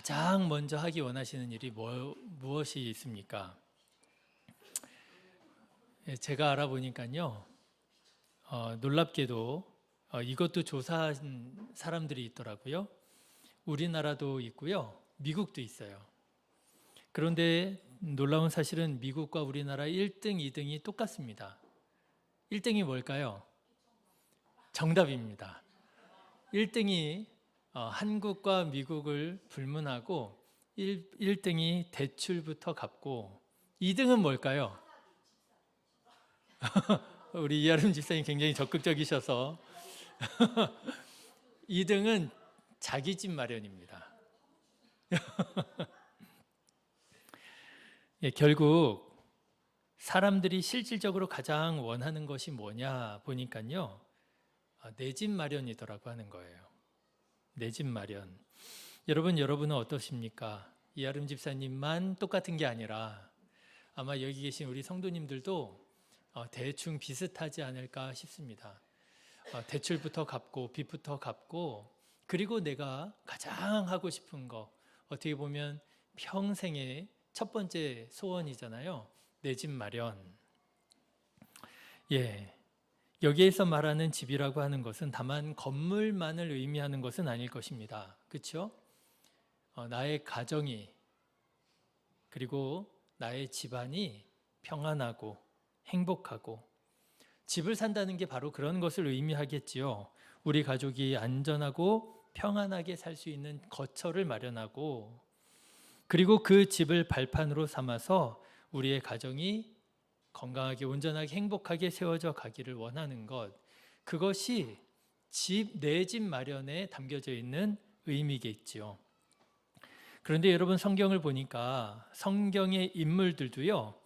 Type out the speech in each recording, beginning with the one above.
가장 먼저 하기 원하시는 일이 무엇이 있습니까? 제가 알아보니까요, 놀랍게도 이것도 조사한 사람들이 있더라고요. 우리나라도 있고요, 미국도 있어요. 그런데 놀라운 사실은 미국과 우리나라 1등, 2등이 똑같습니다. 1등이 뭘까요? 정답입니다. 1등이 한국과 미국을 불문하고 1등이 대출부터 갚고 2등은 뭘까요? 우리 이하름 집사님 굉장히 적극적이셔서 2등은 자기 집 마련입니다. 예, 결국 사람들이 실질적으로 가장 원하는 것이 뭐냐 보니까요, 내 집 마련이더라고 하는 거예요. 내 집 마련. 여러분은 어떠십니까? 이하름 집사님만 똑같은 게 아니라 아마 여기 계신 우리 성도님들도 대충 비슷하지 않을까 싶습니다. 대출부터 갚고 빚부터 갚고, 그리고 내가 가장 하고 싶은 거, 어떻게 보면 평생의 첫 번째 소원이잖아요. 내 집 마련. 예. 여기에서 말하는 집이라고 하는 것은 다만 건물만을 의미하는 것은 아닐 것입니다. 그렇죠? 나의 가정이, 그리고 나의 집안이 평안하고 행복하고, 집을 산다는 게 바로 그런 것을 의미하겠지요. 우리 가족이 안전하고 평안하게 살 수 있는 거처를 마련하고, 그리고 그 집을 발판으로 삼아서 우리의 가정이 건강하게 온전하게 행복하게 세워져 가기를 원하는 것, 그것이 내 집 마련에 담겨져 있는 의미겠지요. 그런데 여러분, 성경을 보니까 성경의 인물들도요,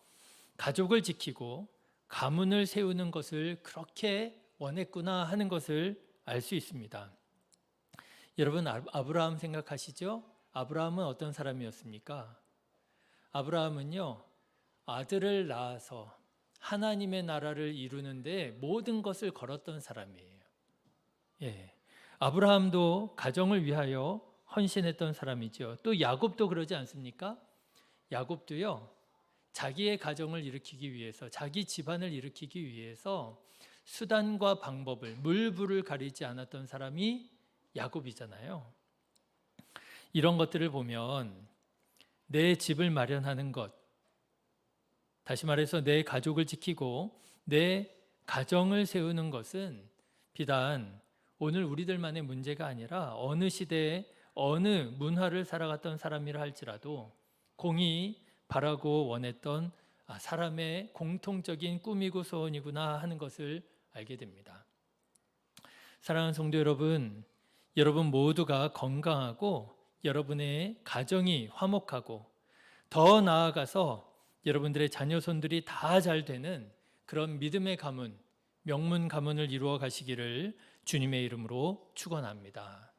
가족을 지키고 가문을 세우는 것을 그렇게 원했구나 하는 것을 알 수 있습니다. 여러분, 아브라함 생각하시죠? 아브라함은 어떤 사람이었습니까? 아브라함은요, 아들을 낳아서 하나님의 나라를 이루는데 모든 것을 걸었던 사람이에요. 예. 아브라함도 가정을 위하여 헌신했던 사람이죠. 또 야곱도 그러지 않습니까? 야곱도요, 자기의 가정을 일으키기 위해서, 자기 집안을 일으키기 위해서 수단과 방법을, 물불을 가리지 않았던 사람이 야곱이잖아요. 이런 것들을 보면 내 집을 마련하는 것, 다시 말해서 내 가족을 지키고 내 가정을 세우는 것은 비단 오늘 우리들만의 문제가 아니라 어느 시대에 어느 문화를 살아갔던 사람이라 할지라도 공히 바라고 원했던 사람의 공통적인 꿈이고 소원이구나 하는 것을 알게 됩니다. 사랑하는 성도 여러분, 여러분 모두가 건강하고 여러분의 가정이 화목하고, 더 나아가서 여러분들의 자녀손들이 다 잘 되는 그런 믿음의 가문, 명문 가문을 이루어 가시기를 주님의 이름으로 축원합니다.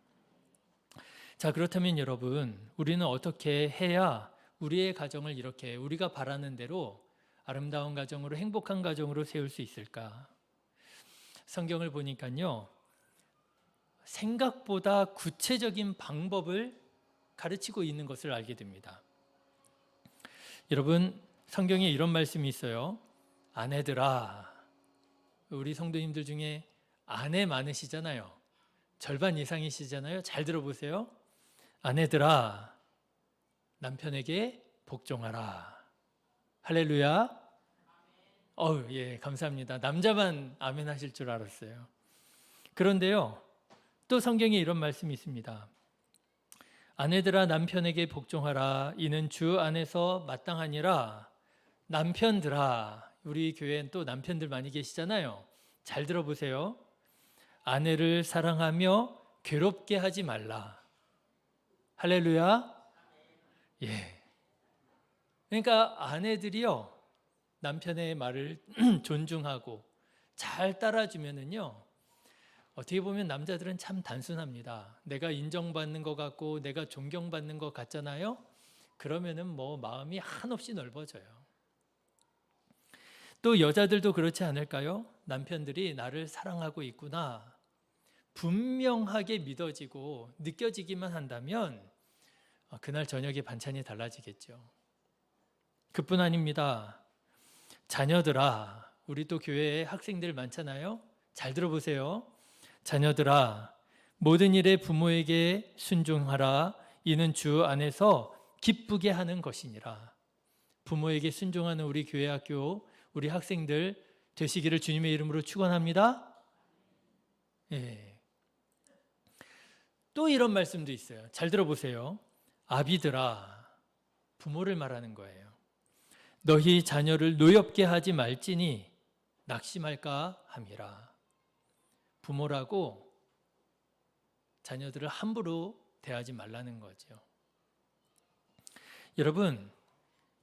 자, 그렇다면 여러분, 우리는 어떻게 해야 우리의 가정을 이렇게 우리가 바라는 대로 아름다운 가정으로, 행복한 가정으로 세울 수 있을까? 성경을 보니까요, 생각보다 구체적인 방법을 가르치고 있는 것을 알게 됩니다. 여러분, 성경에 이런 말씀이 있어요. 아내들아, 우리 성도님들 중에 아내 많으시잖아요. 절반 이상이시잖아요. 잘 들어보세요. 아내들아, 남편에게 복종하라. 할렐루야. 예, 감사합니다. 남자만 아멘 하실 줄 알았어요. 그런데요, 또 성경에 이런 말씀이 있습니다. 아내들아, 남편에게 복종하라. 이는 주 안에서 마땅하니라. 남편들아, 우리 교회엔 또 남편들 많이 계시잖아요. 잘 들어보세요. 아내를 사랑하며 괴롭게 하지 말라. 할렐루야. 예. 그러니까 아내들이요, 남편의 말을 존중하고 잘 따라주면은요, 어떻게 보면 남자들은 참 단순합니다. 내가 인정받는 것 같고 내가 존경받는 것 같잖아요. 그러면은 뭐 마음이 한없이 넓어져요. 또 여자들도 그렇지 않을까요? 남편들이 나를 사랑하고 있구나, 분명하게 믿어지고 느껴지기만 한다면 그날 저녁에 반찬이 달라지겠죠. 그뿐 아닙니다. 자녀들아, 우리 또 교회에 학생들 많잖아요. 잘 들어보세요. 자녀들아, 모든 일에 부모에게 순종하라. 이는 주 안에서 기쁘게 하는 것이니라. 부모에게 순종하는 우리 교회 학교, 우리 학생들 되시기를 주님의 이름으로 축원합니다. 예. 또 이런 말씀도 있어요. 잘 들어보세요. 아비들아, 부모를 말하는 거예요. 너희 자녀를 노엽게 하지 말지니 낙심할까 함이라. 부모라고 자녀들을 함부로 대하지 말라는 거죠. 여러분,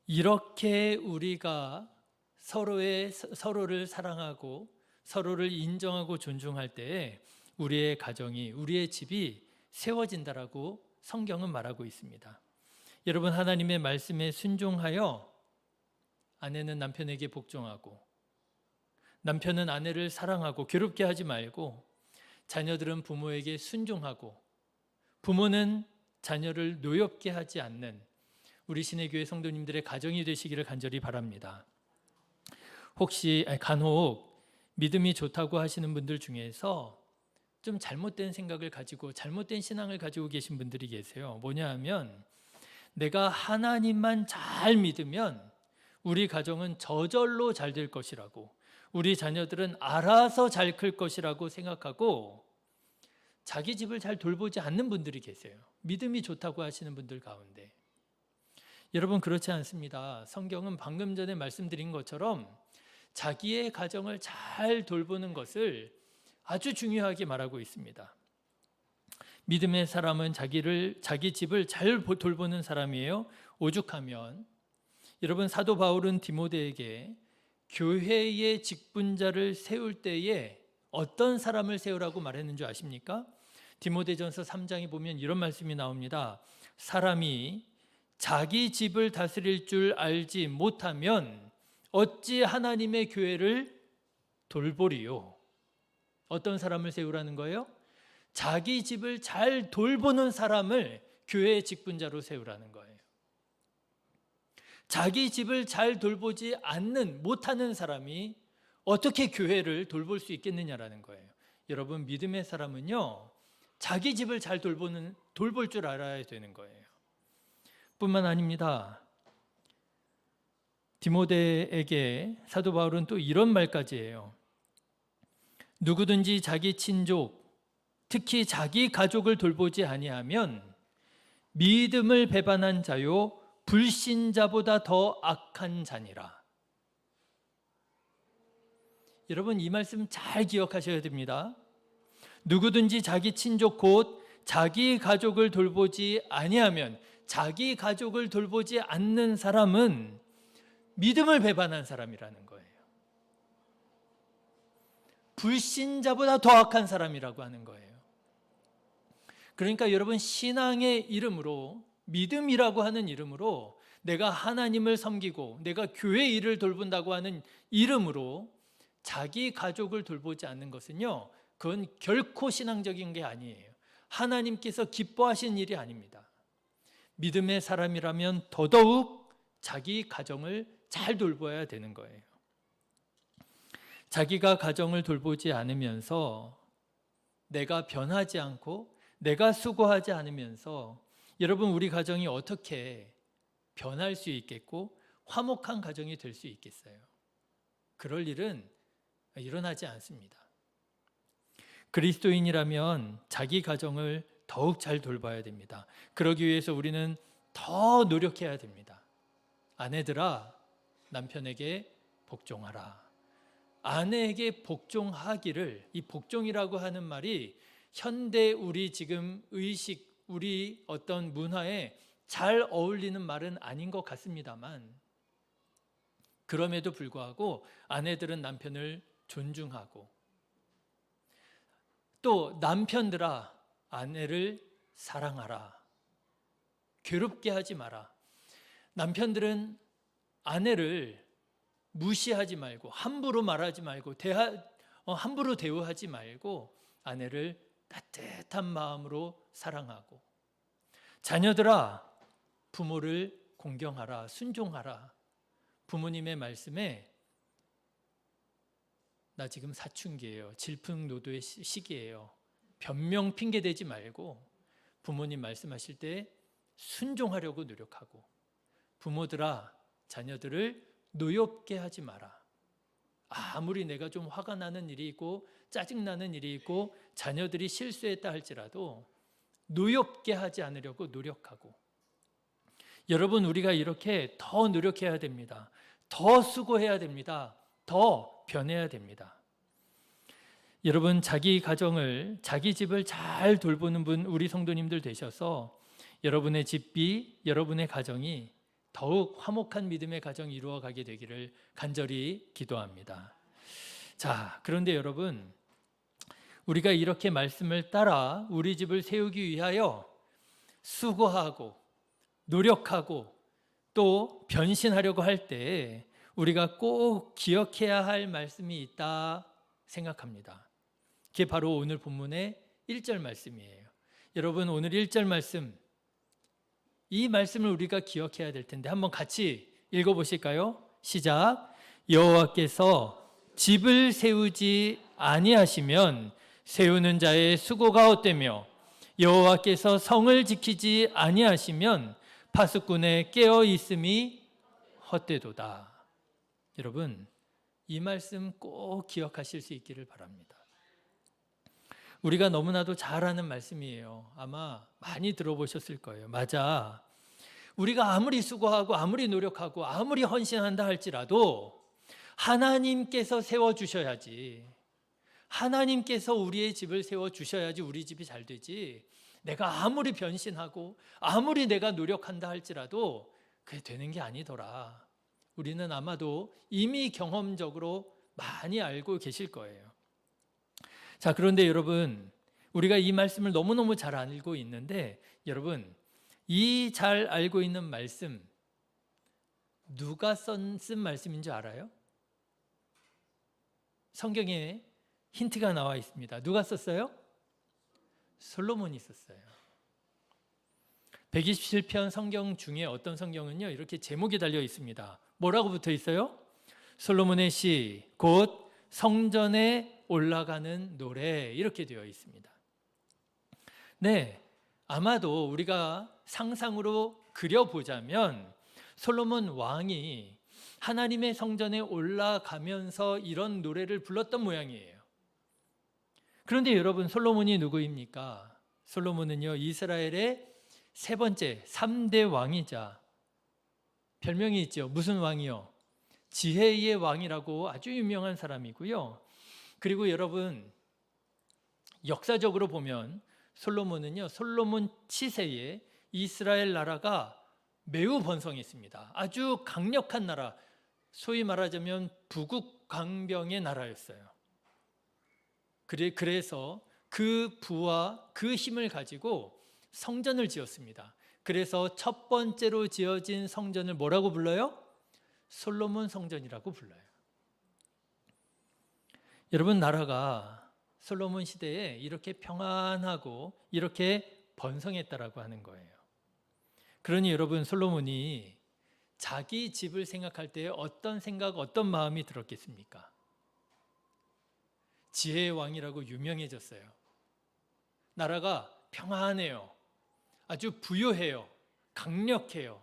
이렇게 우리가 서로를 사랑하고 서로를 인정하고 존중할 때에 우리의 가정이, 우리의 집이 세워진다라고 성경은 말하고 있습니다. 여러분, 하나님의 말씀에 순종하여 아내는 남편에게 복종하고 남편은 아내를 사랑하고 괴롭게 하지 말고 자녀들은 부모에게 순종하고 부모는 자녀를 노엽게 하지 않는 우리 신의교회 성도님들의 가정이 되시기를 간절히 바랍니다. 혹시 간혹 믿음이 좋다고 하시는 분들 중에서 좀 잘못된 생각을 가지고 잘못된 신앙을 가지고 계신 분들이 계세요. 뭐냐 하면 내가 하나님만 잘 믿으면 우리 가정은 저절로 잘 될 것이라고, 우리 자녀들은 알아서 잘 클 것이라고 생각하고 자기 집을 잘 돌보지 않는 분들이 계세요. 믿음이 좋다고 하시는 분들 가운데. 여러분, 그렇지 않습니다. 성경은 방금 전에 말씀드린 것처럼 자기의 가정을 잘 돌보는 것을 아주 중요하게 말하고 있습니다. 믿음의 사람은 자기 집을 잘 돌보는 사람이에요. 오죽하면 여러분, 사도 바울은 디모데에게 교회의 직분자를 세울 때에 어떤 사람을 세우라고 말했는 줄 아십니까? 디모데전서 3장에 보면 이런 말씀이 나옵니다. 사람이 자기 집을 다스릴 줄 알지 못하면 어찌 하나님의 교회를 돌보리요? 어떤 사람을 세우라는 거예요? 자기 집을 잘 돌보는 사람을 교회의 직분자로 세우라는 거예요. 자기 집을 잘 돌보지 못하는 사람이 어떻게 교회를 돌볼 수 있겠느냐라는 거예요. 여러분, 믿음의 사람은요, 자기 집을 잘 돌볼 줄 알아야 되는 거예요. 뿐만 아닙니다. 디모데에게 사도 바울은 또 이런 말까지 해요. 누구든지 자기 친족, 특히 자기 가족을 돌보지 아니하면 믿음을 배반한 자요 불신자보다 더 악한 자니라. 여러분, 이 말씀 잘 기억하셔야 됩니다. 누구든지 자기 친족 곧 자기 가족을 돌보지 아니하면, 자기 가족을 돌보지 않는 사람은 믿음을 배반한 사람이라는 거예요. 불신자보다 더 악한 사람이라고 하는 거예요. 그러니까 여러분, 신앙의 이름으로, 믿음이라고 하는 이름으로 내가 하나님을 섬기고 내가 교회 일을 돌본다고 하는 이름으로 자기 가족을 돌보지 않는 것은요, 그건 결코 신앙적인 게 아니에요. 하나님께서 기뻐하시는 일이 아닙니다. 믿음의 사람이라면 더더욱 자기 가정을 잘 돌봐야 되는 거예요. 자기가 가정을 돌보지 않으면서 내가 변하지 않고 내가 수고하지 않으면서 여러분, 우리 가정이 어떻게 변할 수 있겠고 화목한 가정이 될 수 있겠어요? 그럴 일은 일어나지 않습니다. 그리스도인이라면 자기 가정을 더욱 잘 돌봐야 됩니다. 그러기 위해서 우리는 더 노력해야 됩니다. 아내들아, 남편에게 복종하라. 아내에게 복종하기를, 이 복종이라고 하는 말이 현대 우리 지금 의식, 우리 어떤 문화에 잘 어울리는 말은 아닌 것 같습니다만, 그럼에도 불구하고 아내들은 남편을 존중하고, 또 남편들아, 아내를 사랑하라. 괴롭게 하지 마라. 남편들은 아내를 무시하지 말고, 함부로 말하지 말고, 함부로 대우하지 말고 아내를 따뜻한 마음으로 사랑하고, 자녀들아, 부모를 공경하라, 순종하라. 부모님의 말씀에 나 지금 사춘기예요. 질풍노도의 시기예요. 변명 핑계 대지 말고 부모님 말씀하실 때 순종하려고 노력하고, 부모들아 자녀들을 노엽게 하지 마라. 아무리 내가 좀 화가 나는 일이 있고 짜증나는 일이 있고 자녀들이 실수했다 할지라도 노엽게 하지 않으려고 노력하고, 여러분 우리가 이렇게 더 노력해야 됩니다. 더 수고해야 됩니다. 더 변해야 됩니다. 여러분 자기 가정을, 자기 집을 잘 돌보는 분 우리 성도님들 되셔서 여러분의 집이, 여러분의 가정이 더욱 화목한 믿음의 가정이 이루어가게 되기를 간절히 기도합니다. 자, 그런데 여러분, 우리가 이렇게 말씀을 따라 우리 집을 세우기 위하여 수고하고 노력하고 또 변신하려고 할 때 우리가 꼭 기억해야 할 말씀이 있다 생각합니다. 그게 바로 오늘 본문의 1절 말씀이에요. 여러분 오늘 1절 말씀, 이 말씀을 우리가 기억해야 될 텐데 한번 같이 읽어보실까요? 시작. 여호와께서 집을 세우지 아니하시면 세우는 자의 수고가 헛되며 여호와께서 성을 지키지 아니하시면 파수꾼의 깨어 있음이 헛되도다. 여러분 이 말씀 꼭 기억하실 수 있기를 바랍니다. 우리가 너무나도 잘 아는 말씀이에요. 아마 많이 들어보셨을 거예요. 맞아. 우리가 아무리 수고하고 아무리 노력하고 아무리 헌신한다 할지라도 하나님께서 세워주셔야지, 하나님께서 우리의 집을 세워주셔야지 우리 집이 잘 되지, 내가 아무리 변신하고 아무리 내가 노력한다 할지라도 그게 되는 게 아니더라. 우리는 아마도 이미 경험적으로 많이 알고 계실 거예요. 자, 그런데 여러분 우리가 이 말씀을 너무너무 잘 알고 있는데, 여러분 이 잘 알고 있는 말씀 누가 쓴 말씀인지 알아요? 성경에 힌트가 나와 있습니다. 누가 썼어요? 솔로몬이 썼어요. 127편 성경 중에 어떤 성경은요 이렇게 제목이 달려 있습니다. 뭐라고 붙어 있어요? 솔로몬의 시, 곧 성전에 올라가는 노래, 이렇게 되어 있습니다. 네, 아마도 우리가 상상으로 그려보자면 솔로몬 왕이 하나님의 성전에 올라가면서 이런 노래를 불렀던 모양이에요. 그런데 여러분 솔로몬이 누구입니까? 솔로몬은요 이스라엘의 세 번째 3대 왕이자, 별명이 있죠. 무슨 왕이요? 지혜의 왕이라고 아주 유명한 사람이고요. 그리고 여러분 역사적으로 보면 솔로몬은요 솔로몬 치세에 이스라엘 나라가 매우 번성했습니다. 아주 강력한 나라, 소위 말하자면 부국강병의 나라였어요. 그래서 그 부와 그 힘을 가지고 성전을 지었습니다. 그래서 첫 번째로 지어진 성전을 뭐라고 불러요? 솔로몬 성전이라고 불러요. 여러분 나라가 솔로몬 시대에 이렇게 평안하고 이렇게 번성했다라고 하는 거예요. 그러니 여러분 솔로몬이 자기 집을 생각할 때 어떤 생각, 어떤 마음이 들었겠습니까? 지혜의 왕이라고 유명해졌어요. 나라가 평안해요. 아주 부유해요. 강력해요.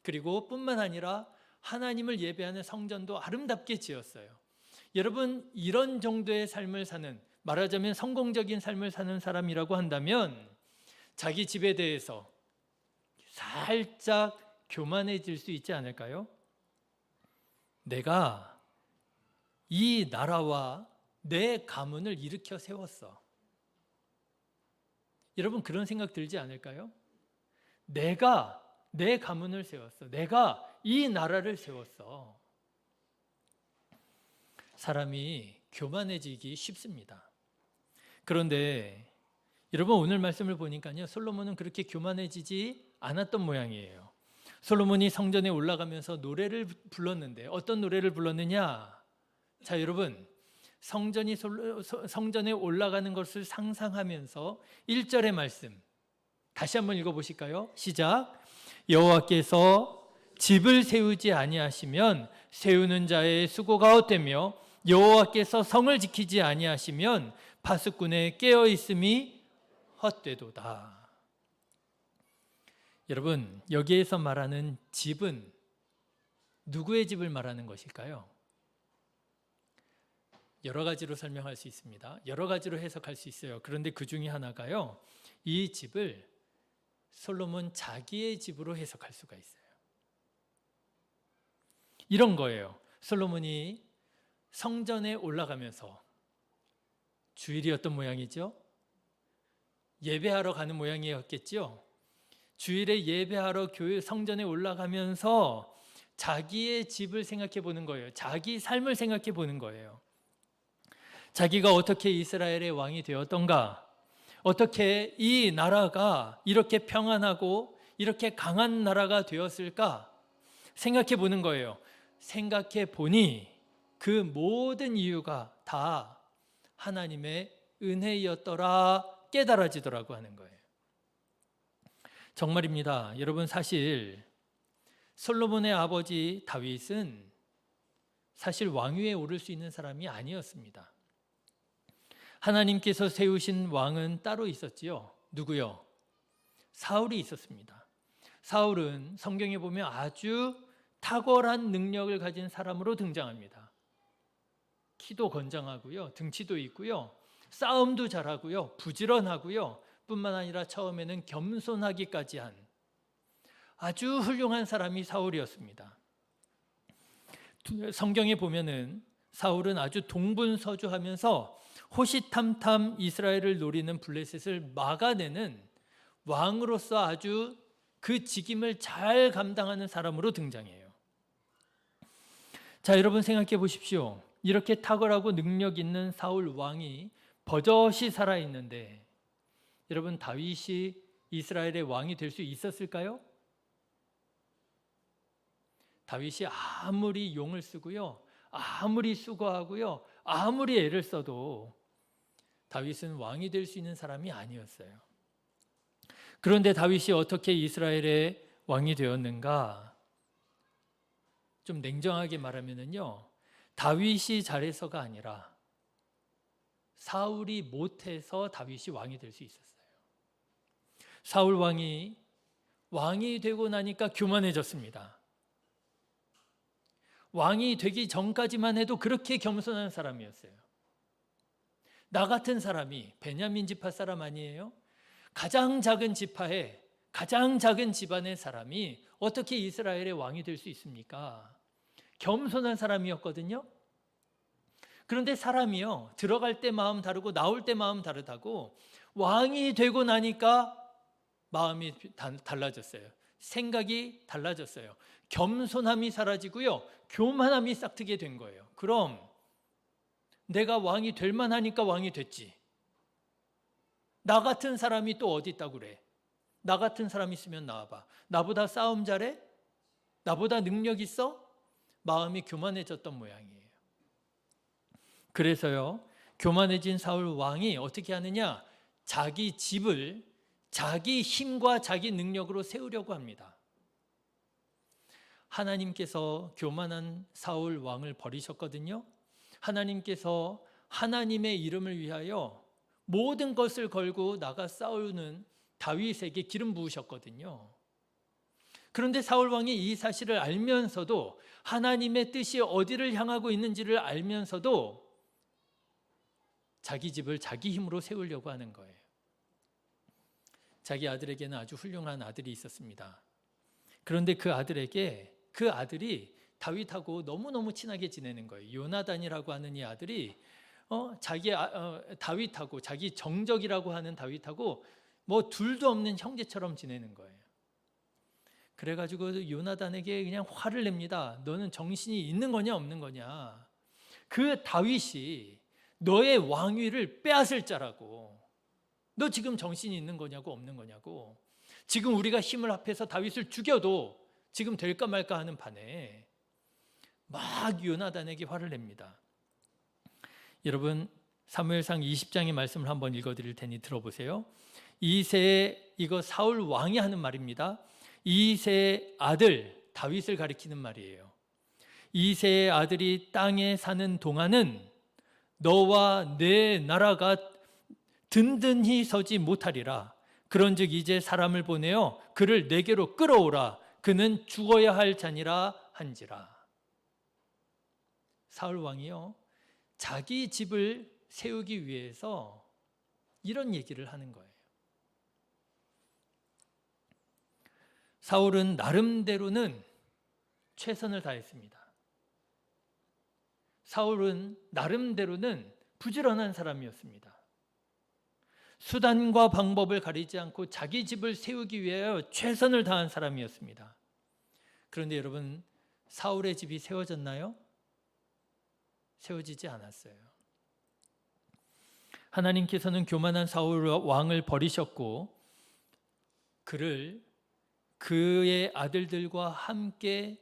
그리고 뿐만 아니라 하나님을 예배하는 성전도 아름답게 지었어요. 여러분 이런 정도의 삶을 사는, 말하자면 성공적인 삶을 사는 사람이라고 한다면 자기 집에 대해서 살짝 교만해질 수 있지 않을까요? 내가 이 나라와 내 가문을 일으켜 세웠어. 여러분 그런 생각 들지 않을까요? 내가 내 가문을 세웠어. 내가 이 나라를 세웠어. 사람이 교만해지기 쉽습니다. 그런데 여러분 오늘 말씀을 보니까요 솔로몬은 그렇게 교만해지지 않았던 모양이에요. 솔로몬이 성전에 올라가면서 노래를 불렀는데 어떤 노래를 불렀느냐? 자 여러분 성전에 올라가는 것을 상상하면서 1절의 말씀 다시 한번 읽어보실까요? 시작. 여호와께서 집을 세우지 아니하시면 세우는 자의 수고가 헛되며 여호와께서 성을 지키지 아니하시면 파수꾼의 깨어 있음이 헛되도다. 여러분, 여기에서 말하는 집은 누구의 집을 말하는 것일까요? 여러 가지로 설명할 수 있습니다. 여러 가지로 해석할 수 있어요. 그런데 그 중에 하나가요, 이 집을 솔로몬 자기의 집으로 해석할 수가 있어요. 이런 거예요. 솔로몬이 성전에 올라가면서, 주일이 어떤 모양이죠? 예배하러 가는 모양이었겠죠? 주일에 예배하러 교회 성전에 올라가면서 자기의 집을 생각해 보는 거예요. 자기 삶을 생각해 보는 거예요. 자기가 어떻게 이스라엘의 왕이 되었던가, 어떻게 이 나라가 이렇게 평안하고 이렇게 강한 나라가 되었을까 생각해 보는 거예요. 생각해 보니 그 모든 이유가 다 하나님의 은혜였더라 깨달아지더라고 하는 거예요. 정말입니다. 여러분, 사실 솔로몬의 아버지 다윗은 사실 왕위에 오를 수 있는 사람이 아니었습니다. 하나님께서 세우신 왕은 따로 있었지요. 누구요? 사울이 있었습니다. 사울은 성경에 보면 아주 탁월한 능력을 가진 사람으로 등장합니다. 키도 건장하고요, 등치도 있고요, 싸움도 잘하고요, 부지런하고요, 뿐만 아니라 처음에는 겸손하기까지 한 아주 훌륭한 사람이 사울이었습니다. 성경에 보면은 사울은 아주 동분서주하면서 호시탐탐 이스라엘을 노리는 블레셋을 막아내는 왕으로서 아주 그 직임을 잘 감당하는 사람으로 등장해요. 자, 여러분 생각해 보십시오. 이렇게 탁월하고 능력 있는 사울 왕이 버젓이 살아있는데, 여러분, 다윗이 이스라엘의 왕이 될 수 있었을까요? 다윗이 아무리 용을 쓰고요, 아무리 수고하고요, 아무리 애를 써도 다윗은 왕이 될 수 있는 사람이 아니었어요. 그런데 다윗이 어떻게 이스라엘의 왕이 되었는가? 좀 냉정하게 말하면요, 다윗이 잘해서가 아니라 사울이 못해서 다윗이 왕이 될 수 있었어요. 사울 왕이 되고 나니까 교만해졌습니다. 왕이 되기 전까지만 해도 그렇게 겸손한 사람이었어요. 나 같은 사람이, 베냐민 지파 사람 아니에요? 가장 작은 지파에, 가장 작은 집안의 사람이 어떻게 이스라엘의 왕이 될 수 있습니까? 겸손한 사람이었거든요. 그런데 사람이요, 들어갈 때 마음 다르고 나올 때 마음 다르다고, 왕이 되고 나니까 마음이 달라졌어요. 생각이 달라졌어요. 겸손함이 사라지고요, 교만함이 싹트게 된 거예요. 그럼 내가 왕이 될 만하니까 왕이 됐지, 나 같은 사람이 또 어디 있다고 그래? 나 같은 사람 있으면 나와봐. 나보다 싸움 잘해? 나보다 능력 있어? 마음이 교만해졌던 모양이에요. 그래서요, 교만해진 사울 왕이 어떻게 하느냐? 자기 집을 자기 힘과 자기 능력으로 세우려고 합니다. 하나님께서 교만한 사울 왕을 버리셨거든요. 하나님께서 하나님의 이름을 위하여 모든 것을 걸고 나가 싸우는 다윗에게 기름 부으셨거든요. 그런데 사울 왕이 이 사실을 알면서도, 하나님의 뜻이 어디를 향하고 있는지를 알면서도 자기 집을 자기 힘으로 세우려고 하는 거예요. 자기 아들에게는 아주 훌륭한 아들이 있었습니다. 그런데 그 아들이 다윗하고 너무너무 친하게 지내는 거예요. 요나단이라고 하는 이 아들이 다윗하고, 자기 정적이라고 하는 다윗하고 뭐 둘도 없는 형제처럼 지내는 거예요. 그래가지고 요나단에게 그냥 화를 냅니다. 너는 정신이 있는 거냐 없는 거냐? 그 다윗이 너의 왕위를 빼앗을 자라고. 너 지금 정신이 있는 거냐고 없는 거냐고. 지금 우리가 힘을 합해서 다윗을 죽여도 지금 될까 말까 하는 판에 막 요나단에게 화를 냅니다. 여러분, 사무엘상 20장의 말씀을 한번 읽어드릴 테니 들어보세요. 이거 사울 왕이 하는 말입니다. 이새의 아들 다윗을 가리키는 말이에요. 이새의 아들이 땅에 사는 동안은 너와 내 나라가 든든히 서지 못하리라. 그런즉 이제 사람을 보내어 그를 내게로 끌어오라. 그는 죽어야 할 자니라 한지라. 사울 왕이요, 자기 집을 세우기 위해서 이런 얘기를 하는 거예요. 사울은 나름대로는 최선을 다했습니다. 사울은 나름대로는 부지런한 사람이었습니다. 수단과 방법을 가리지 않고 자기 집을 세우기 위하여 최선을 다한 사람이었습니다. 그런데 여러분, 사울의 집이 세워졌나요? 세워지지 않았어요. 하나님께서는 교만한 사울 왕을 버리셨고 그를 그의 아들들과 함께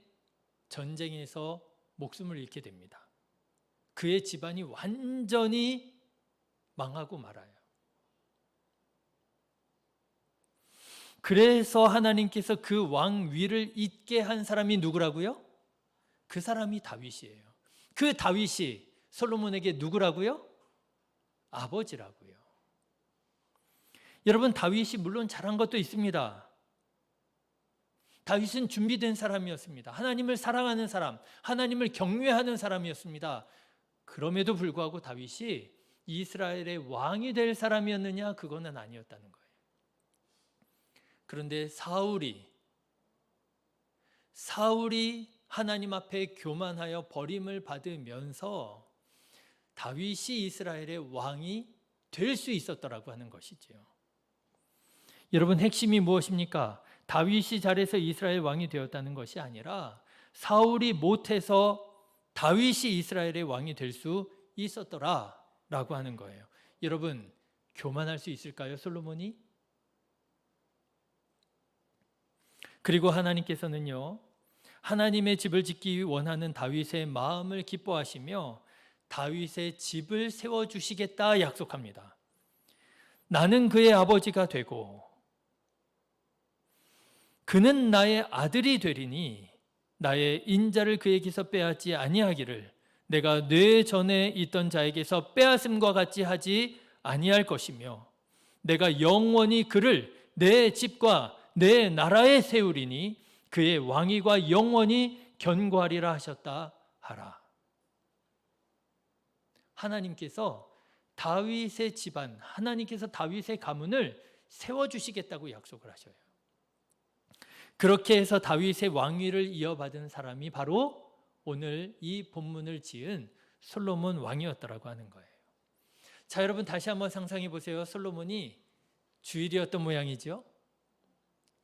전쟁에서 목숨을 잃게 됩니다. 그의 집안이 완전히 망하고 말아요. 그래서 하나님께서 그 왕 위를 잇게 한 사람이 누구라고요? 그 사람이 다윗이에요. 그 다윗이 솔로몬에게 누구라고요? 아버지라고요. 여러분, 다윗이 물론 잘한 것도 있습니다. 다윗은 준비된 사람이었습니다. 하나님을 사랑하는 사람, 하나님을 경외하는 사람이었습니다. 그럼에도 불구하고 다윗이 이스라엘의 왕이 될 사람이었느냐? 그거는 아니었다는 거예요. 그런데 사울이 하나님 앞에 교만하여 버림을 받으면서 다윗이 이스라엘의 왕이 될 수 있었더라고 하는 것이지요. 여러분, 핵심이 무엇입니까? 다윗이 잘해서 이스라엘 왕이 되었다는 것이 아니라 사울이 못해서 다윗이 이스라엘의 왕이 될 수 있었더라라고 하는 거예요. 여러분, 교만할 수 있을까요, 솔로몬이? 그리고 하나님께서는요, 하나님의 집을 짓기 원하는 다윗의 마음을 기뻐하시며 다윗의 집을 세워주시겠다 약속합니다. 나는 그의 아버지가 되고 그는 나의 아들이 되리니 나의 인자를 그에게서 빼앗지 아니하기를 내가 뇌 전에 있던 자에게서 빼앗음과 같이 하지 아니할 것이며 내가 영원히 그를 내 집과 내 나라에 세우리니 그의 왕위가 영원히 견고하리라 하셨다 하라. 하나님께서 다윗의 집안, 하나님께서 다윗의 가문을 세워주시겠다고 약속을 하셔요. 그렇게 해서 다윗의 왕위를 이어받은 사람이 바로 오늘 이 본문을 지은 솔로몬 왕이었더라고 하는 거예요. 자, 여러분 다시 한번 상상해 보세요. 솔로몬이 주일이었던 모양이죠.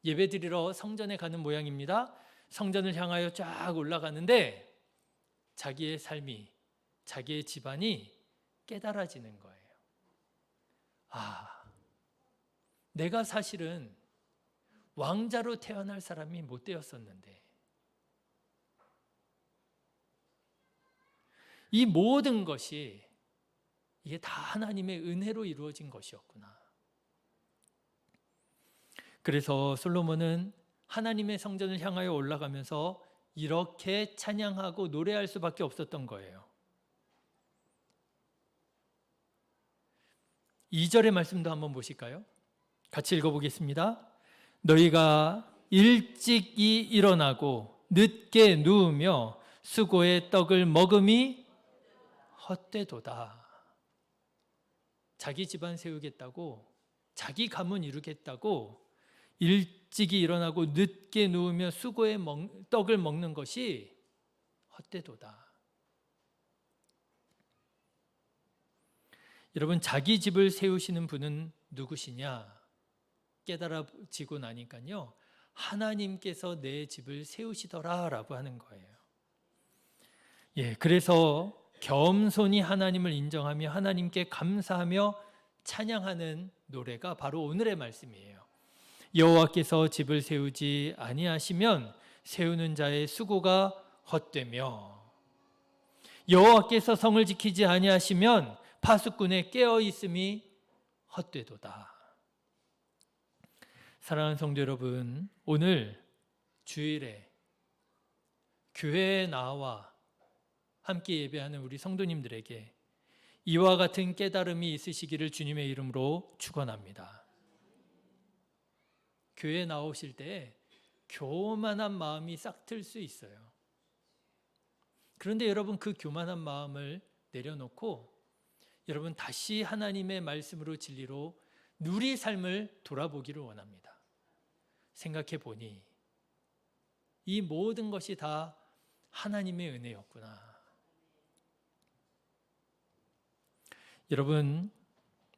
예배드리러 성전에 가는 모양입니다. 성전을 향하여 쫙 올라가는데 자기의 삶이, 자기의 집안이 깨달아지는 거예요. 아, 내가 사실은 왕자로 태어날 사람이 못 되었었는데 이 모든 것이 이게 다 하나님의 은혜로 이루어진 것이었구나. 그래서 솔로몬은 하나님의 성전을 향하여 올라가면서 이렇게 찬양하고 노래할 수밖에 없었던 거예요. 2절의 말씀도 한번 보실까요? 같이 읽어보겠습니다. 너희가 일찍이 일어나고 늦게 누우며 수고의 떡을 먹음이 헛되도다. 자기 집안 세우겠다고, 자기 가문 이루겠다고 일찍이 일어나고 늦게 누우며 수고의 떡을 먹는 것이 헛되도다. 여러분, 자기 집을 세우시는 분은 누구시냐? 깨달아지고 나니까요, 하나님께서 내 집을 세우시더라라고 하는 거예요. 예, 그래서 겸손히 하나님을 인정하며 하나님께 감사하며 찬양하는 노래가 바로 오늘의 말씀이에요. 여호와께서 집을 세우지 아니하시면 세우는 자의 수고가 헛되며 여호와께서 성을 지키지 아니하시면 파수꾼의 깨어 있음이 헛되도다. 사랑하는 성도 여러분, 오늘 주일에 교회에 나와 함께 예배하는 우리 성도님들에게 이와 같은 깨달음이 있으시기를 주님의 이름으로 축원합니다. 교회에 나오실 때 교만한 마음이 싹 틀 수 있어요. 그런데 여러분, 그 교만한 마음을 내려놓고 여러분 다시 하나님의 말씀으로 진리로 누리 삶을 돌아보기를 원합니다. 생각해 보니 이 모든 것이 다 하나님의 은혜였구나. 여러분,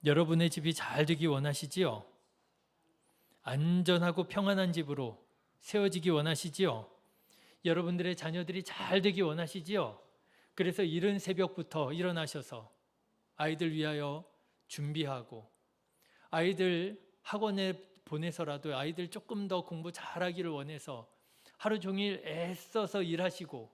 여러분의 집이 잘 되기 원하시지요? 안전하고 평안한 집으로 세워지기 원하시지요? 여러분들의 자녀들이 잘 되기 원하시지요? 그래서 이른 새벽부터 일어나셔서 아이들 위하여 준비하고 아이들 학원에 보내서라도 아이들 조금 더 공부 잘하기를 원해서 하루 종일 애써서 일하시고,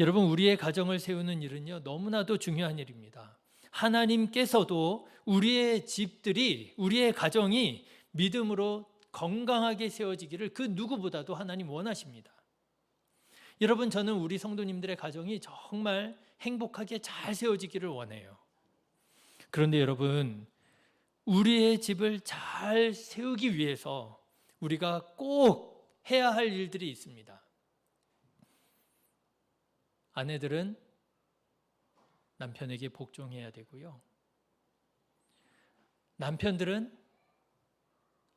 여러분, 우리의 가정을 세우는 일은요 너무나도 중요한 일입니다. 하나님께서도 우리의 집들이, 우리의 가정이 믿음으로 건강하게 세워지기를 그 누구보다도 하나님 원하십니다. 여러분, 저는 우리 성도님들의 가정이 정말 행복하게 잘 세워지기를 원해요. 그런데 여러분, 우리의 집을 잘 세우기 위해서 우리가 꼭 해야 할 일들이 있습니다. 아내들은 남편에게 복종해야 되고요. 남편들은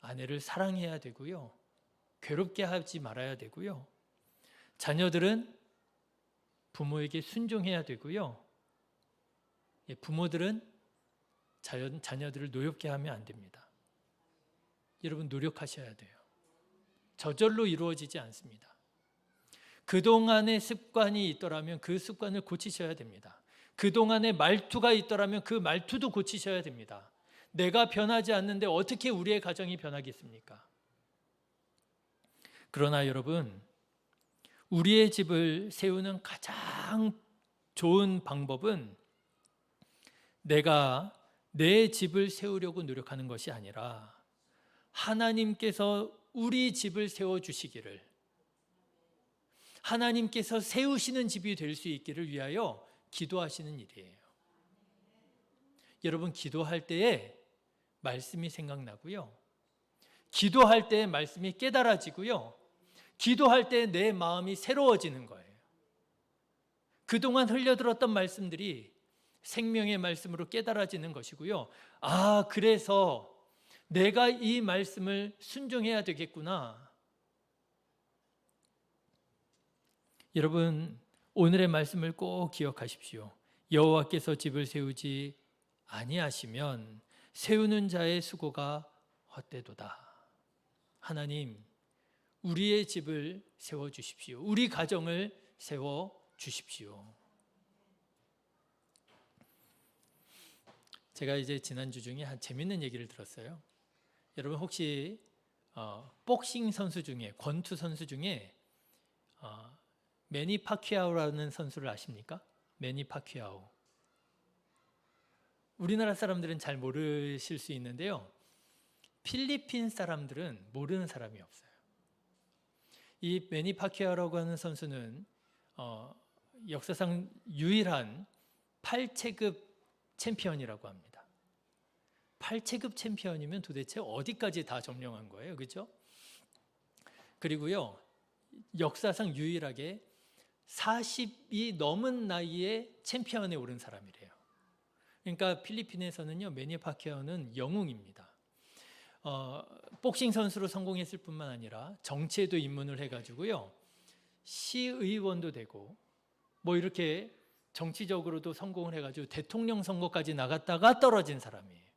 아내를 사랑해야 되고요. 괴롭게 하지 말아야 되고요. 자녀들은 부모에게 순종해야 되고요. 부모들은 자녀들을 노엽게 하면 안 됩니다. 여러분, 노력하셔야 돼요. 저절로 이루어지지 않습니다. 그동안의 습관이 있더라면 그 습관을 고치셔야 됩니다. 그동안의 말투가 있더라면 그 말투도 고치셔야 됩니다. 내가 변하지 않는데 어떻게 우리의 가정이 변하겠습니까? 그러나 여러분, 우리의 집을 세우는 가장 좋은 방법은 내가 내 집을 세우려고 노력하는 것이 아니라 하나님께서 우리 집을 세워주시기를, 하나님께서 세우시는 집이 될 수 있기를 위하여 기도하시는 일이에요. 여러분, 기도할 때에 말씀이 생각나고요. 기도할 때에 말씀이 깨달아지고요. 기도할 때 내 마음이 새로워지는 거예요. 그동안 흘려들었던 말씀들이 생명의 말씀으로 깨달아지는 것이고요. 아, 그래서 내가 이 말씀을 순종해야 되겠구나. 여러분, 오늘의 말씀을 꼭 기억하십시오. 여호와께서 집을 세우지 아니하시면 세우는 자의 수고가 헛되도다. 하나님, 우리의 집을 세워주십시오. 우리 가정을 세워주십시오. 제가 이제 지난주 중에 한 재밌는 얘기를 들었어요. 여러분, 혹시 복싱 선수 중에, 권투 선수 중에 매니 파퀴아오라는 선수를 아십니까? 매니 파퀴아오. 우리나라 사람들은 잘 모르실 수 있는데요. 필리핀 사람들은 모르는 사람이 없어요. 이 매니 파퀴아오라고 하는 선수는 역사상 유일한 8체급 챔피언이라고 합니다. 8체급 챔피언이면 도대체 어디까지 다 점령한 거예요, 그렇죠? 그리고요, 역사상 유일하게 40이 넘은 나이에 챔피언에 오른 사람이래요. 그러니까 필리핀에서는요, 매니 파키아오는 영웅입니다. 복싱 선수로 성공했을 뿐만 아니라 정치에도 입문을 해가지고요, 시의원도 되고 뭐 이렇게 정치적으로도 성공을 해가지고 대통령 선거까지 나갔다가 떨어진 사람이에요.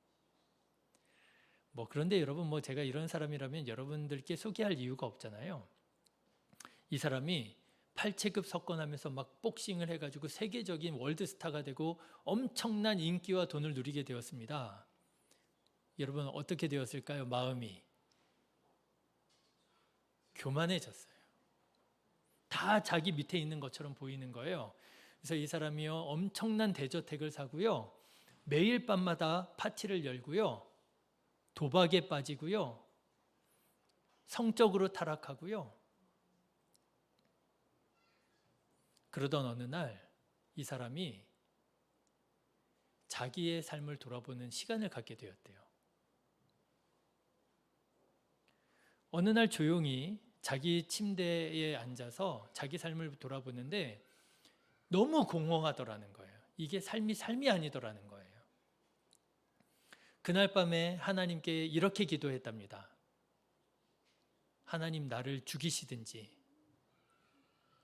뭐 그런데 여러분, 뭐 제가 이런 사람이라면 여러분들께 소개할 이유가 없잖아요. 이 사람이 8체급 석권하면서 막 복싱을 해가지고 세계적인 월드스타가 되고 엄청난 인기와 돈을 누리게 되었습니다. 여러분, 어떻게 되었을까요? 마음이 교만해졌어요. 다 자기 밑에 있는 것처럼 보이는 거예요. 그래서 이 사람이요, 엄청난 대저택을 사고요, 매일 밤마다 파티를 열고요, 도박에 빠지고요, 성적으로 타락하고요. 그러던 어느 날 이 사람이 자기의 삶을 돌아보는 시간을 갖게 되었대요. 어느 날 조용히 자기 침대에 앉아서 자기 삶을 돌아보는데 너무 공허하더라는 거예요. 이게 삶이 아니더라는 거예요. 그날 밤에 하나님께 이렇게 기도했답니다. 하나님, 나를 죽이시든지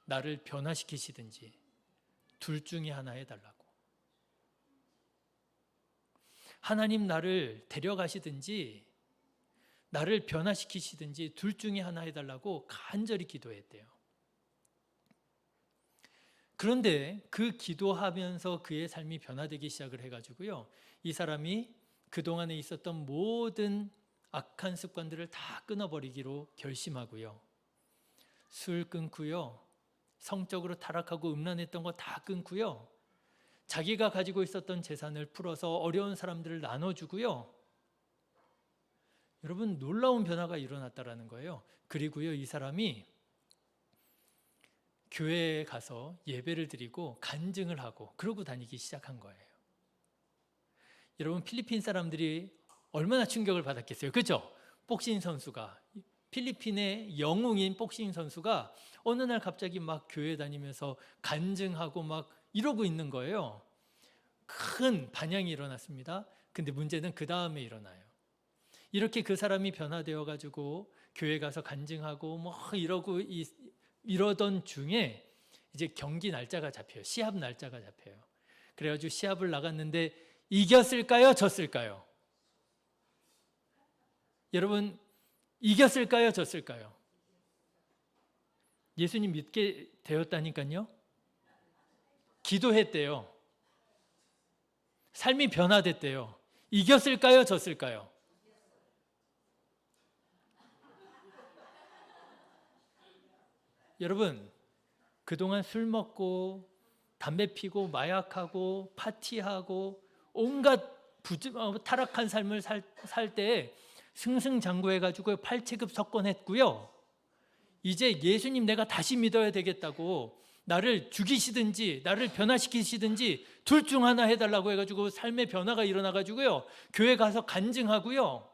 나를 변화시키시든지 둘 중에 하나 해달라고. 하나님, 나를 데려가시든지 나를 변화시키시든지 둘 중에 하나 해달라고 간절히 기도했대요. 그런데 그 기도하면서 그의 삶이 변화되기 시작을 해가지고요, 이 사람이 그동안에 있었던 모든 악한 습관들을 다 끊어버리기로 결심하고요, 술 끊고요, 성적으로 타락하고 음란했던 거 다 끊고요, 자기가 가지고 있었던 재산을 풀어서 어려운 사람들을 나눠주고요. 여러분, 놀라운 변화가 일어났다라는 거예요. 그리고요, 이 사람이 교회에 가서 예배를 드리고 간증을 하고 그러고 다니기 시작한 거예요. 여러분, 필리핀 사람들이 얼마나 충격을 받았겠어요. 그렇죠? 복싱 선수가, 필리핀의 영웅인 복싱 선수가 어느 날 갑자기 막 교회 다니면서 간증하고 막 이러고 있는 거예요. 큰 반향이 일어났습니다. 근데 문제는 그 다음에 일어나요. 이렇게 그 사람이 변화되어 가지고 교회 가서 간증하고 뭐 이러던 중에 이제 경기 날짜가 잡혀요. 시합 날짜가 잡혀요. 그래가지고 시합을 나갔는데 이겼을까요? 졌을까요? 여러분, 이겼을까요? 졌을까요? 예수님 믿게 되었다니까요. 기도했대요. 삶이 변화됐대요. 이겼을까요? 졌을까요? 여러분, 그동안 술 먹고 담배 피고 마약하고 파티하고 온갖 타락한 삶을 살 때 승승장구해가지고 8체급 석권했고요. 이제 예수님 내가 다시 믿어야 되겠다고 나를 죽이시든지 나를 변화시키시든지 둘 중 하나 해달라고 해가지고 삶의 변화가 일어나가지고요, 교회 가서 간증하고요,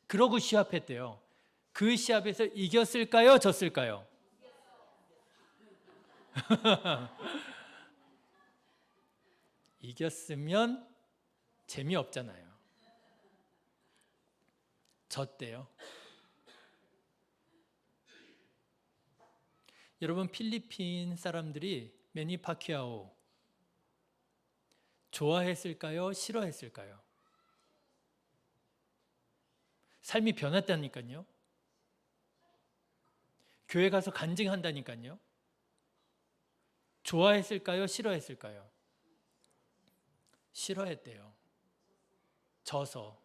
그러고 시합했대요. 그 시합에서 이겼을까요? 졌을까요? 이겼으면 재미없잖아요. 졌대요. 여러분, 필리핀 사람들이 매니 파키아오 좋아했을까요? 싫어했을까요? 삶이 변했다니까요. 교회 가서 간증한다니까요. 좋아했을까요? 싫어했을까요? 싫어했대요. 져서.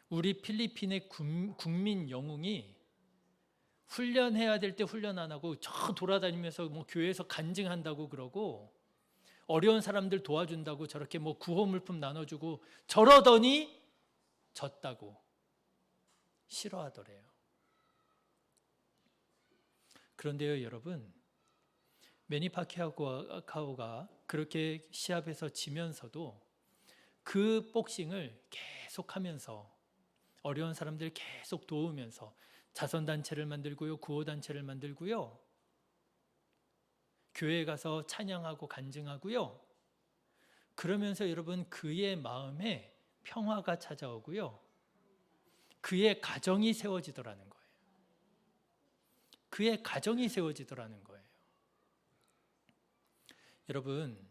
우리 필리핀의 국민 영웅이 훈련해야 될 때 훈련 안 하고 저 돌아다니면서 뭐 교회에서 간증한다고 그러고 어려운 사람들 도와준다고 저렇게 뭐 구호 물품 나눠주고 저러더니 졌다고 싫어하더래요. 그런데요, 여러분, 매니 파키아오가 그렇게 시합에서 지면서도 그 복싱을 계속하면서 어려운 사람들 계속 도우면서 자선단체를 만들고요, 구호단체를 만들고요, 교회에 가서 찬양하고 간증하고요, 그러면서 여러분, 그의 마음에 평화가 찾아오고요, 그의 가정이 세워지더라는 거예요. 그의 가정이 세워지더라는 거예요. 여러분,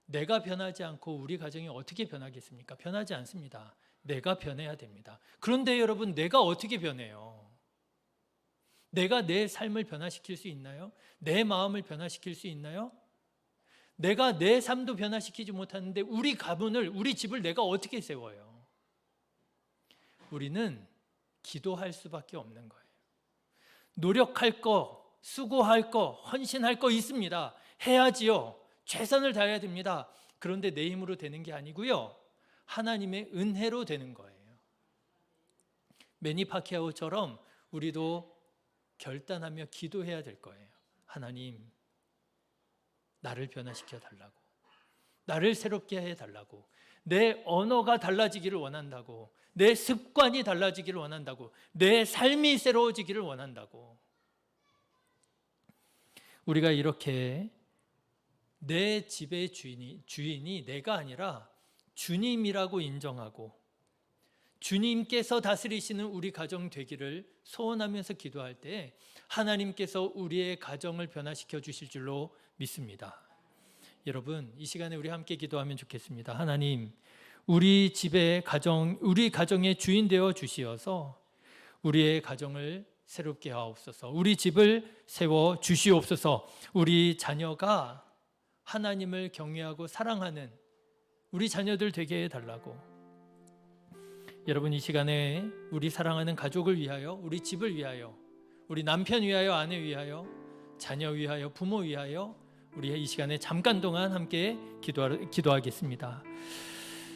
내가 변하지 않고 우리 가정이 어떻게 변하겠습니까? 변하지 않습니다. 내가 변해야 됩니다. 그런데 여러분, 내가 어떻게 변해요? 내가 내 삶을 변화시킬 수 있나요? 내 마음을 변화시킬 수 있나요? 내가 내 삶도 변화시키지 못하는데 우리 가문을, 우리 집을 내가 어떻게 세워요? 우리는 기도할 수밖에 없는 거예요. 노력할 거, 수고할 거, 헌신할 거 있습니다. 해야지요. 최선을 다해야 됩니다. 그런데 내 힘으로 되는 게 아니고요, 하나님의 은혜로 되는 거예요. 매니 파키아오처럼 우리도 결단하며 기도해야 될 거예요. 하나님, 나를 변화시켜 달라고, 나를 새롭게 해달라고, 내 언어가 달라지기를 원한다고, 내 습관이 달라지기를 원한다고, 내 삶이 새로워지기를 원한다고. 우리가 이렇게 내 집의 주인이 내가 아니라 주님이라고 인정하고 주님께서 다스리시는 우리 가정 되기를 소원하면서 기도할 때 하나님께서 우리의 가정을 변화시켜 주실 줄로 믿습니다. 여러분, 이 시간에 우리 함께 기도하면 좋겠습니다. 하나님, 우리 집의 가정, 우리 가정의 주인 되어 주시어서 우리의 가정을 새롭게 하옵소서. 우리 집을 세워 주시옵소서. 우리 자녀가 하나님을 경외하고 사랑하는 우리 자녀들 되게 해달라고. 여러분, 이 시간에 우리 사랑하는 가족을 위하여, 우리 집을 위하여, 우리 남편 위하여, 아내 위하여, 자녀 위하여, 부모 위하여 우리 이 시간에 잠깐 동안 함께 기도하겠습니다.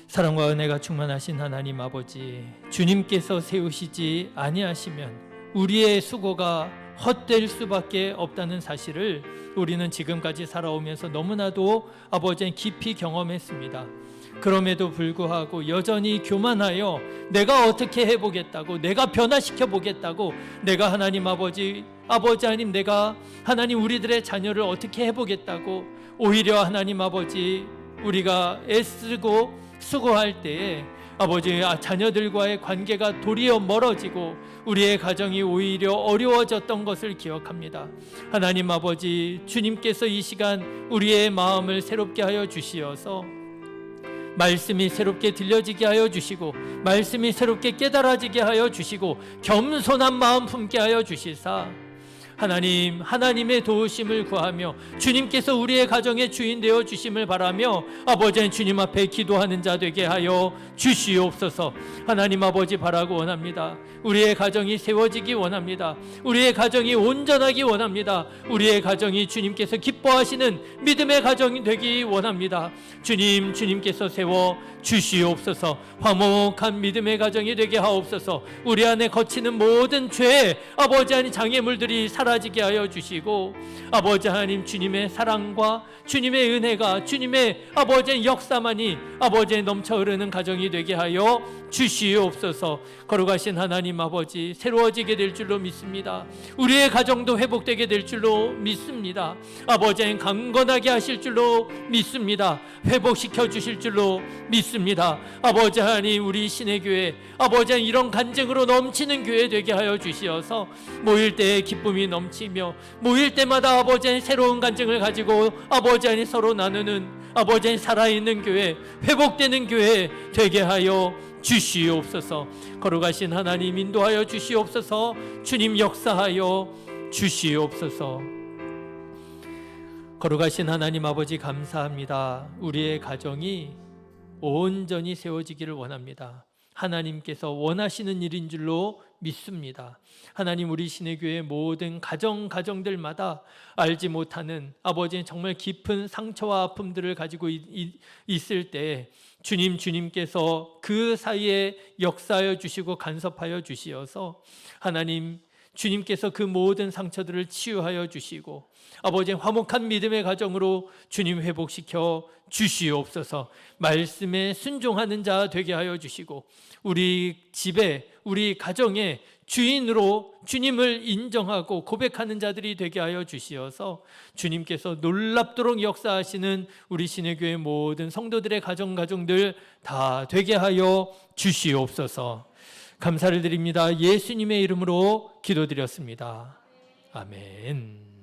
사랑과 은혜가 충만하신 하나님 아버지, 주님께서 세우시지 아니하시면 우리의 수고가 헛될 수밖에 없다는 사실을 우리는 지금까지 살아오면서 너무나도 아버지 깊이 경험했습니다. 그럼에도 불구하고 여전히 교만하여 내가 어떻게 해보겠다고, 내가 변화시켜 보겠다고, 내가 하나님 아버지 하나님, 내가 하나님 우리들의 자녀를 어떻게 해보겠다고, 오히려 하나님 아버지 우리가 애쓰고 수고할 때에 아버지 자녀들과의 관계가 도리어 멀어지고 우리의 가정이 오히려 어려워졌던 것을 기억합니다. 하나님 아버지, 주님께서 이 시간 우리의 마음을 새롭게 하여 주시어서 말씀이 새롭게 들려지게 하여 주시고 말씀이 새롭게 깨달아지게 하여 주시고 겸손한 마음 품게 하여 주시사 하나님, 하나님의 도우심을 구하며 주님께서 우리의 가정의 주인 되어 주심을 바라며 아버지 주님 앞에 기도하는 자 되게 하여 주시옵소서. 하나님 아버지 바라고 원합니다. 우리의 가정이 세워지기 원합니다. 우리의 가정이 온전하기 원합니다. 우리의 가정이 주님께서 기뻐하시는 믿음의 가정이 되기 원합니다. 주님께서 세워 주시옵소서. 화목한 믿음의 가정이 되게 하옵소서. 우리 안에 거치는 모든 죄, 아버지 하나님 장애물들이 사라지게 하여 주시고 아버지 하나님 주님의 사랑과 주님의 은혜가 주님의 아버지의 역사만이 아버지의 넘쳐 흐르는 가정이 되게 하여 주시옵소서. 거룩하신 하나님 아버지, 새로워지게 될 줄로 믿습니다. 우리의 가정도 회복되게 될 줄로 믿습니다. 아버지는 강건하게 하실 줄로 믿습니다. 회복시켜 주실 줄로 믿습니다. 아버지 하나님, 우리 신의 교회 아버지 이런 간증으로 넘치는 교회 되게 하여 주시어서 모일 때에 기쁨이 넘치며 모일 때마다 아버지 새로운 간증을 가지고 아버지 안에 서로 나누는 아버지 살아있는 교회, 회복되는 교회 되게 하여 주시옵소서. 거룩하신 하나님 인도하여 주시옵소서. 주님 역사하여 주시옵소서. 거룩하신 하나님 아버지 감사합니다. 우리의 가정이 온전히 세워지기를 원합니다. 하나님께서 원하시는 일인 줄로 믿습니다. 하나님, 우리 신의 교회 모든 가정들마다 알지 못하는 아버지의 정말 깊은 상처와 아픔들을 가지고 있을 때 주님께서 그 사이에 역사하여 주시고 간섭하여 주시어서 하나님 주님께서 그 모든 상처들을 치유하여 주시고 아버지의 화목한 믿음의 가정으로 주님 회복시켜 주시옵소서. 말씀에 순종하는 자 되게 하여 주시고 우리 집에 우리 가정의 주인으로 주님을 인정하고 고백하는 자들이 되게 하여 주시어서 주님께서 놀랍도록 역사하시는 우리 신의 교회 모든 성도들의 가정들 다 되게 하여 주시옵소서. 감사를 드립니다. 예수님의 이름으로 기도드렸습니다. 아멘.